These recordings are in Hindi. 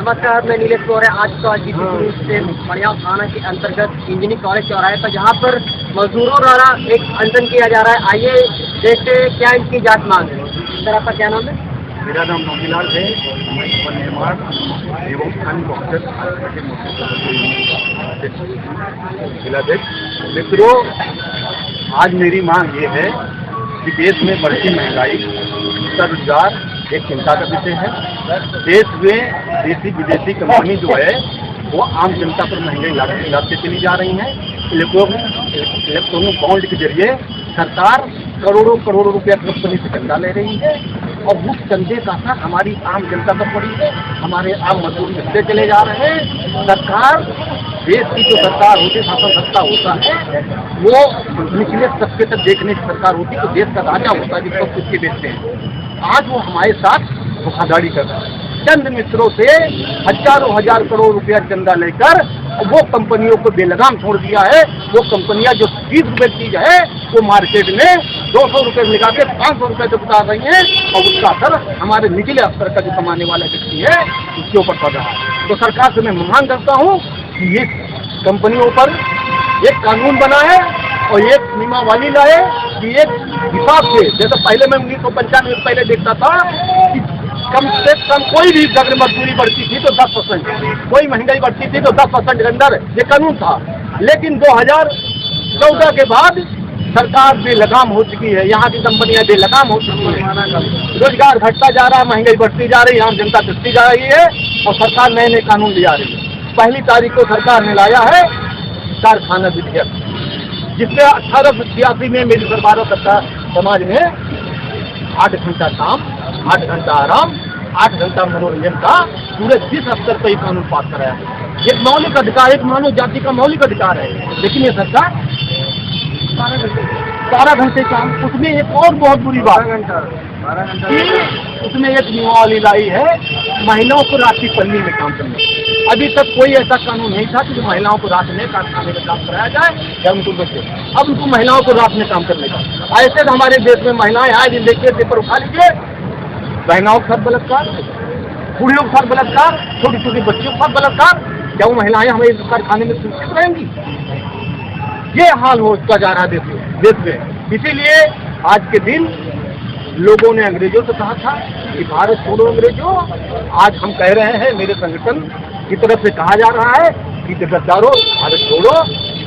नमस्कार, मैं नीलेश गौरे। आज का जीपी से मड़िया थाना के अंतर्गत इंजीनियरिंग कॉलेज चौराहे पर जहाँ पर मजदूरों द्वारा एक अनशन किया जा रहा है। आइए देखते हैं क्या इनकी जांच मांग है। सर, आपका क्या नाम है? मेरा नाम नौमीलाल है। मैं निर्माण एवं अन्य जिलाध्यक्ष। मित्रों, आज मेरी मांग ये है कि देश में बढ़ती महंगाई, रोजगार एक चिंता का विषय है। देश में देसी विदेशी कंपनी जो है वो आम जनता पर महंगाई लादते चली जा रही हैं। इलेक्ट्रॉनिक बॉन्ड के जरिए सरकार करोड़ों करोड़ों रुपया कंपनी से चंदा ले रही है और उस चंदे का असर हमारी आम जनता पर पड़ी है। हमारे आम मजदूर मिलते चले जा रहे हैं। सरकार, देश की जो सरकार होती है, शासन सत्ता होता है, वो निचले तबके तक देखने की सरकार होती है। तो देश का राजा होता है जिसको कुछ के बेचते हैं। आज वो हमारे साथ धोखाधड़ी कर रहा है। चंद मित्रों से हजारों हजार करोड़ रुपया चंदा लेकर वो कंपनियों को बेलगाम छोड़ दिया है। वो कंपनियां जो 30 रुपए चीज है वो मार्केट में 200 रुपए लगा के 500 रुपए तक उतार रही है और उसका असर हमारे निचले स्तर का जो कमाने वाला व्यक्ति है उसके ऊपर पड़ रहा है। तो सरकार से मैं मांग करता हूँ कि ये कंपनियों पर एक कानून बनाए और एक नियमावली लाए कि एक हिसाब से, जैसे पहले मैं 1995 से पहले देखता था कि कम से कम कोई भी अगर मजदूरी बढ़ती थी तो 10%, कोई महंगाई बढ़ती थी तो 10% के अंदर ये कानून था। लेकिन 2014 के बाद सरकार बेलगाम हो चुकी है। यहाँ की कंपनियां बेलगाम हो चुकी है। रोजगार घटता जा रहा है, महंगाई बढ़ती जा रही है, आम जनता घटती जा रही है और सरकार नए नए कानून ले आ रही है। पहली तारीख को सरकार ने लाया है कारखाना विधेयक, जिसमें 1886 में मेरी सरकार सत्ता समाज में 8 घंटा काम, 8 घंटा आराम, 8 घंटा मनोरंजन का पूरे 20 स्तर पर कानून पास कराया है। एक मौलिक अधिकार, एक मानव जाति का मौलिक अधिकार है। लेकिन ये सरकार 12 घंटे काम, उसमें एक और बहुत बुरी बात, उसमें एक नियमावली लाई है महिलाओं को रात की पन्नी में काम करने। अभी तक कोई ऐसा कानून नहीं था कि महिलाओं को रात में कारखाने में काम कराया जाए या उनको बचे। अब उनको महिलाओं को रात में काम करने का, ऐसे तो हमारे देश में महिलाएं आए दिन देखिए पेपर उठा लीजिए, बहनों के साथ बलात्कार, बूढ़ियों के साथ बलात्कार, छोटी छोटी बच्चियों के साथ बलात्कार। क्या वो महिलाएं हमारे कारखाने में सुरक्षित रहेंगी? ये हाल होता जा रहा है देश में। इसीलिए आज के दिन लोगों ने अंग्रेजों से कहा था कि भारत छोड़ो अंग्रेजों। आज हम कह रहे हैं, मेरे संगठन की तरफ से कहा जा रहा है कि गद्दारों, भारत छोड़ो,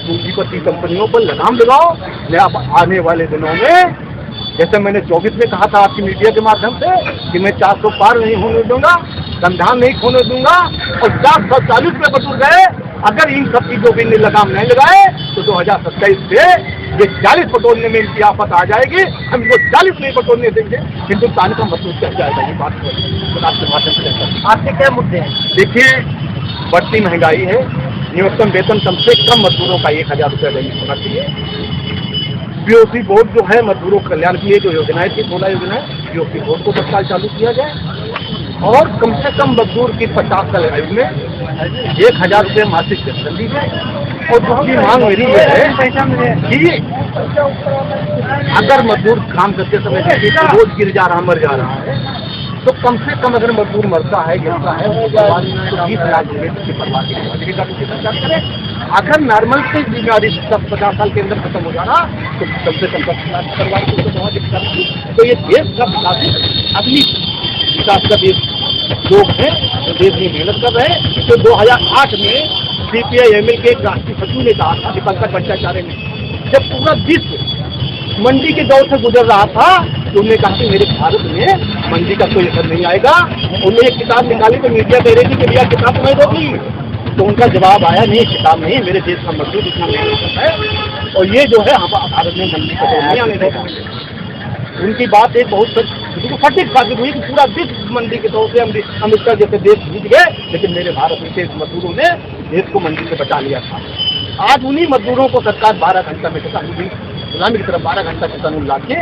पूंजीपति कंपनियों पर लगाम लगाओ। मैं अब आने वाले दिनों में, जैसे मैंने 24 में कहा था आपकी मीडिया के माध्यम से कि मैं 400 पार नहीं होने दूंगा, संविधान नहीं खोने दूंगा, और 440 पे बटूर गए। अगर इन सब चीजों पर लगाम नहीं लगाए तो 2027 से ये 40 बटोरने में इनकी आफत आ जाएगी। हम वो 40 नहीं बटोरने देंगे, हिंदुस्तान का मतलब क्या जाएगा। ये बात आपके माध्यम से आपके क्या मुद्दे हैं? देखिए, बढ़ती महंगाई है, न्यूनतम वेतन कम से कम मजदूरों का 1000 रुपया दैनिक होना चाहिए। बीओसी बोर्ड जो है मजदूरों कल्याण के लिए जो योजनाएं थी, 16 योजनाएं, बीओसी बोर्ड को तत्काल चालू किया जाए और कम से कम मजदूर की 50 साल आयु में 1000 रुपये मासिक पेंशन दी जाए। और दूसरी मांग मेरी ये है कि अगर मजदूर काम करते समय रोज गिर जा रहा, मर जा रहा है, तो कम से कम अगर मजदूर मरता है, गिरता है, तो 20 लाख रुपये की परवाह करें। अगर नॉर्मल से बीमारी 50 साल के अंदर खत्म हो जाना तो कम से कम 10 लाख करवा। तो ये देश का विकास, अगली विकास का देश लोग हैं तो देश में मेहनत कर रहे हैं। तो 2008 में CPI-ML के एक राष्ट्रीय सचिव ने कहा था, दीपंकर भट्टाचार्य ने, जब पूरा विश्व मंडी के दौर से गुजर रहा था तो उन्होंने कहा कि मेरे भारत में मंडी का कोई असर नहीं आएगा। उन्होंने एक किताब निकाली तो मीडिया कह रही थी कि भैया किताब तो मैं दोगी, तो उनका जवाब आया, नहीं किताब नहीं, मेरे देश का मजदूर इतना मेहनत करता है और ये जो है हम भारत में मंडी को नहीं आने देगा। उनकी बात एक बहुत सटीक बात हुई कि पूरा विश्व मंडी के तौर से अमेरिका जैसे देश जीत गए, लेकिन मेरे भारत के मजदूरों ने देश को मंडी से बचा लिया था। आज उन्हीं मजदूरों को सरकार 12 घंटा में गुलामी की तरफ 12 घंटा के कानून ला के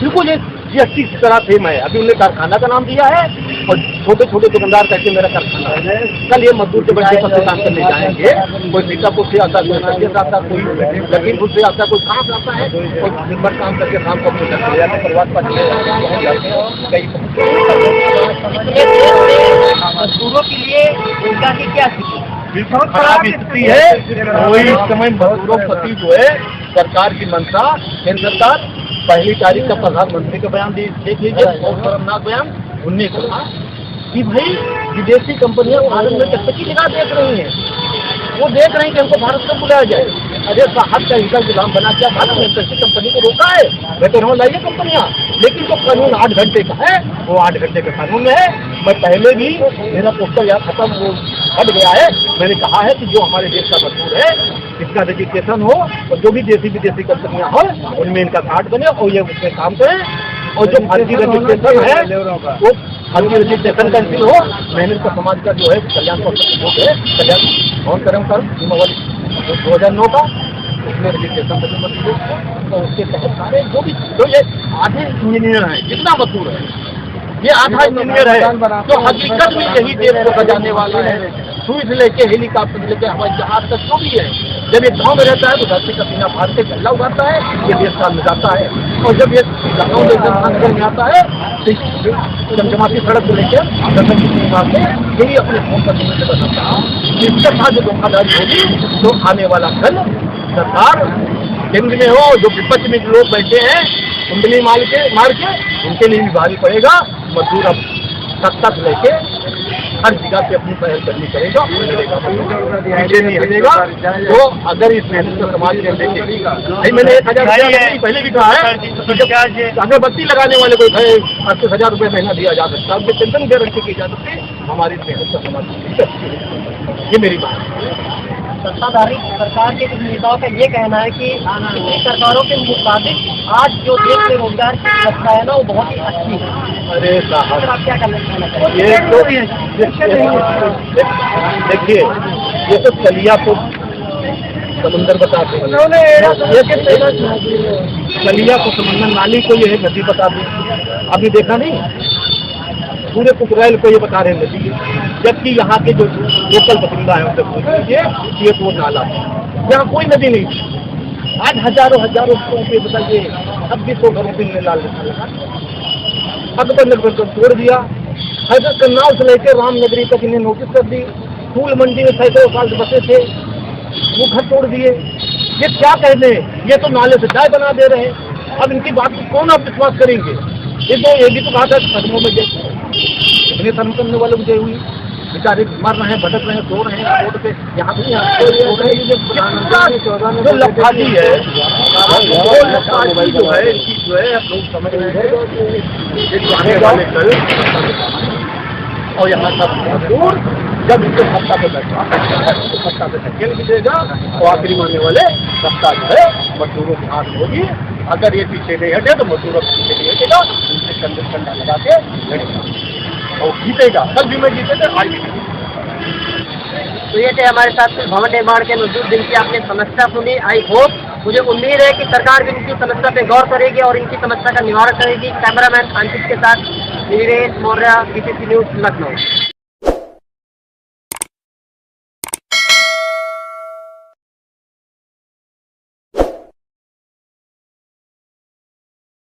बिल्कुल एक GST की तरह फेम है। अभी उन्होंने कारखाना का नाम दिया है और छोटे छोटे दुकानदार कहते मेरा कारखाना है। कल ये मजदूर के बच्चे पर काम करने जाएंगे, कोई सीतापुर से आता, कोई संकेत आता, कोई लखीमपुर से आता, कोई कहाँ से आता है और दिन भर काम करके शाम को परिवार पर मजदूरों के लिए रोजगार की क्या स्थिति है? बिल्कुल खराब स्थिति है। वही इस समय मजदूरों के प्रति जो है सरकार की मंशा, केंद्र सरकार 1 तारीख का प्रधानमंत्री का बयान देख लीजिए, बहुत शर्मनाक बयान। उनने कहा कि भाई विदेशी कंपनियां भारत में टकटकी निगाह देख रही हैं, वो देख रहे हैं कि हमको भारत में बुलाया जाए। अरे साहब का इनका गुलाम बना क्या भारत में टैक्सी कंपनी को रोका है? मैं तो रहा लाइए कंपनियां, लेकिन जो कानून 8 घंटे का है वो 8 घंटे का कानून है। मैं पहले भी मेरा पोस्टर यहाँ खत्म वो हट गया है। मैंने कहा है कि जो हमारे देश का मजदूर है इसका रजिस्ट्रेशन हो और जो भी देसी विदेशी कंपनियां हो उनमें इनका कार्ड बने और ये उसमें काम करें, और जो भारतीय रजिस्ट्रेशन है वो भारतीय रजिस्ट्रेशन कैंसिल हो। मेहनत का समाज का जो है कल्याण है, कल्याण और कर्मकार 2009 का उसमें रजिस्ट्रेशन तो उसके तहत सारे जो ये आधे इंजीनियर हैं, जितना मजदूर है ये आधा इंजीनियर है, तो हकीकत में यही देश को बचाने वाला है। सुई से लेके हेलीकॉप्टर से लेके हवाई जहाज तक जो भी है, जब ये गाँव में रहता है तो धरती का सीना फाड़ के गल्ला उगाता है, ये देश काम में जाता है। और जब ये गाँव में में आता है तो जमजमाती सड़क को लेकर दर्शन की सीमा से यही अपने फोन पर से बताता है। इसके साथ जो धोखाधड़ी होगी तो आने वाला कल सरकार केंद्र में हो, जो विपक्ष में लोग बैठे हैं कुंडली मार के उनके लिए भी भारी पड़ेगा। मजदूर अब तक लेके हर जगह पे अपनी पहल करनी पड़ेगा, पीछे नहीं हटेगा। तो अगर इस मेहनत को समाज में देखेगा, भाई मैंने 1000 पहले भी कहा है कि अगरबत्ती लगाने वाले को 38,000 रुपये महीना दिया जा सकता है, उनकी पेंशन गारंटी की जा सकती है। हमारी मेहनत का समाज, ये मेरी बात है। सत्ताधारी सरकार के कुछ नेताओं का ये कहना है कि पिछली सरकारों के मुताबिक आज जो देश में रोजगार की व्यवस्था है ना वो बहुत ही अच्छी है। अरे साहब आप क्या करना चाहते हैं? ये तो देखिए, ये तो कलिया को समुंदर बताते हैं, कलिया को समुंदर, नाली को ये है नदी बताते हैं। अभी देखा नहीं पूरे कुकरैल को ये बता रहे हैं नदी, जबकि यहाँ के जो लोकल बसिंदा है उनसे पूछ लीजिए ये वो नाला है, यहाँ कोई नदी नहीं थी। आज हजारों रुपये बताइए 2600 घरों के लिए लाल लगा, अब तो तोड़ दिया। हैदर कन्नाल से लेकर रामनगरी तक इन्हें नोटिस कर दी। फूल मंडी में सैकड़ों साल से बसे थे, वो घर तोड़ दिए। ये क्या कहते हैं, ये तो नाले से चाय बना दे रहे हैं। अब इनकी बात को कौन आप विश्वास करेंगे? ये भी तो कहा था धर्मों में जय, इतने धर्म करने वाले को जय हुई, बेचारे मर रहे हैं, भटक रहे हैं, सो रहे हैं रोड पे। यहाँ पे जो लफाजी है, वो लफाजी जो है इनकी जो है आप लोग समझ रहे हैं आने वाले कल और यहाँ का मजदूर जब इनके सत्ता पे बैठा तो सत्ता पे धकेल भी देगा और आखिरी मानने वाले सत्ता जो है मजदूरों के हाथ होगी। अगर ये पीछे नहीं हटे तो मजदूरों के पीछे नहीं हटेगा, उनसे कंधे कंधा लगा के लड़ेगा और जीतेगा। कल भी मैं जीते थे, आज भी। तो ये थे हमारे साथ भवन निर्माण के मजदूर जिनकी आपने समस्या सुनी। आई होप, मुझे उम्मीद है कि सरकार भी इनकी समस्या पे गौर करेगी और इनकी समस्या का निवारण करेगी। कैमरामैन अंकित के साथ नीरेश मौर्य, BCC न्यूज, लखनऊ।